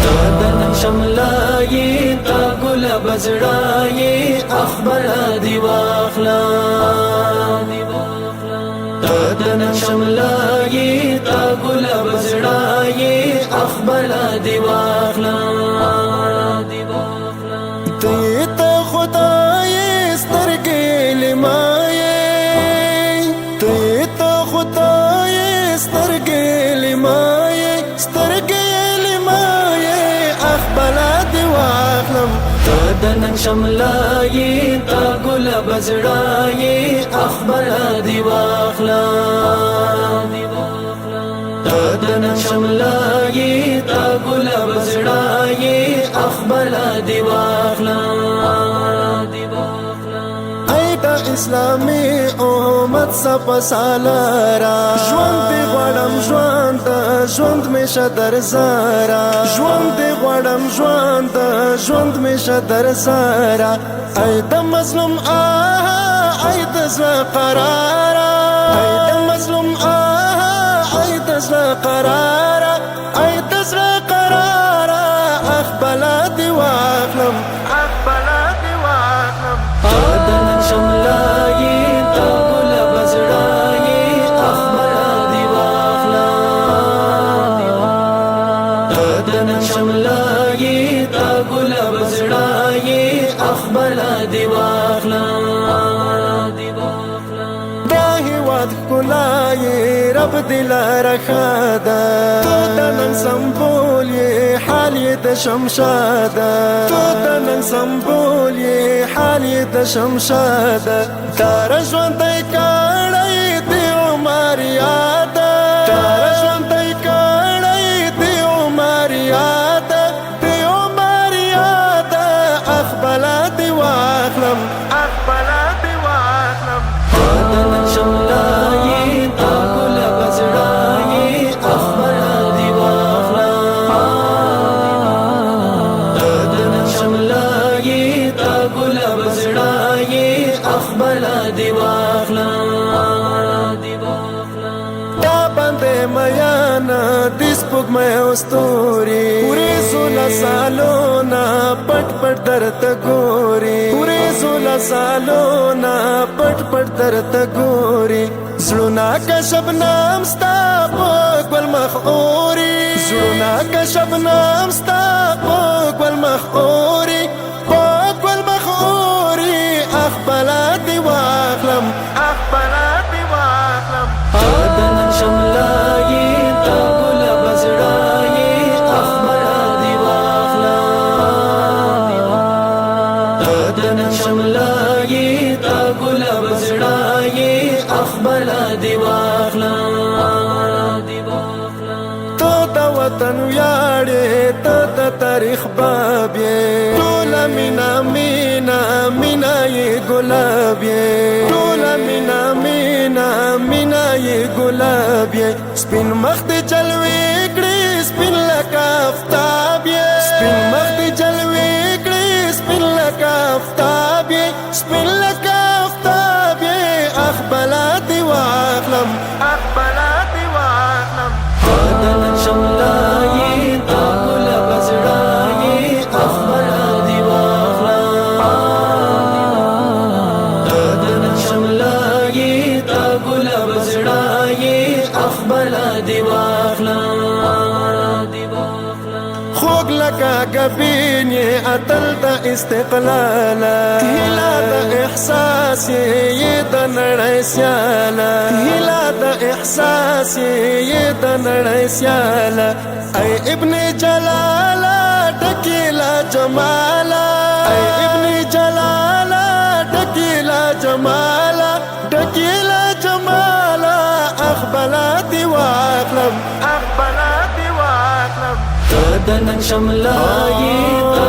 تدنن شملای تا گل بزرای اخبار دی واخلا تدنن شملای تا گل بزرای اخبار دی واخلا ته خدای سترګې لمایې ته خدای سترګې لمایې اخبلا دی واخلم تدنن شملای تا گل بزرای اخبار دی واخلا تدنن شملای تا گل بزرای اخبار دی واخلا ایدا اسلامی امت سپا سالارا ژوند دی غواړم ژوند می شدر زارا ژوند دی غواړم ژوند می شدر زارا ایدا مظلوم ایدا زړه قرارا ایدا مظلوم ایدا زړه قرارا ایدا زړه قرارا اخبلا دی واخلم تدنن شملای تا گل بزرای اخبار دی واخلا تدنن شملای تا گل بزرای اخبار دی واخلا دا هیواد ښکلای رب دل رخاده تو د نن سمبول یې حال یې د شمشاده تو د نن سمبول یې حال یې د شمشاده دار ژوندی کړی د عمر یاده دار ژوندی کړی د عمر یاده د عمر یاده اخبلا دی واخلم تدنن شملای تا گل بزرای اخبار دی واخلا تدنن شملای تا گل بزرای اخبار دی واخلا دا باندې میانا د سپوږمۍ او ستوري پورې سوله سالونه پټ درته ګوري پورې سوله سالونه پټ درته ګوري زړونه که شبنم ستا په ګل مخ اوري زړونه که شبنم ستا په ګل مخ اوري اخبلا دی واخلم تدنن شملای تا گل بزرای اخبار دی واخلا تدنن شملای تا گل بزرای اخبار دی واخلا تو د وطن ویاړې ته د تاریخ باب یې ټوله مینا یې ګلاب یې ټوله مینا یې ګلاب یې سپین مخ دې جلوې کړې سپین لکه آفتاب یې سپین مخ دې جلوې کړې سپین لکه آفتاب یې سپین لکه آفتاب یې اخبلا دی واخلم تدنن شملای تا گل بزرای اخبار دی واخلا تدنن شملای تا گل بزرای اخبار دی واخلا خوږ لکه ګبین یې اتل د استقلال هیله د احساس یې د نړۍ سیاله هیله د احساس یې د نړۍ سیاله ای ابن جلاله ډکیلا جماله ای ابن جلاله ډکیلا جماله اخبلا دی واخلم تدنن شملای تا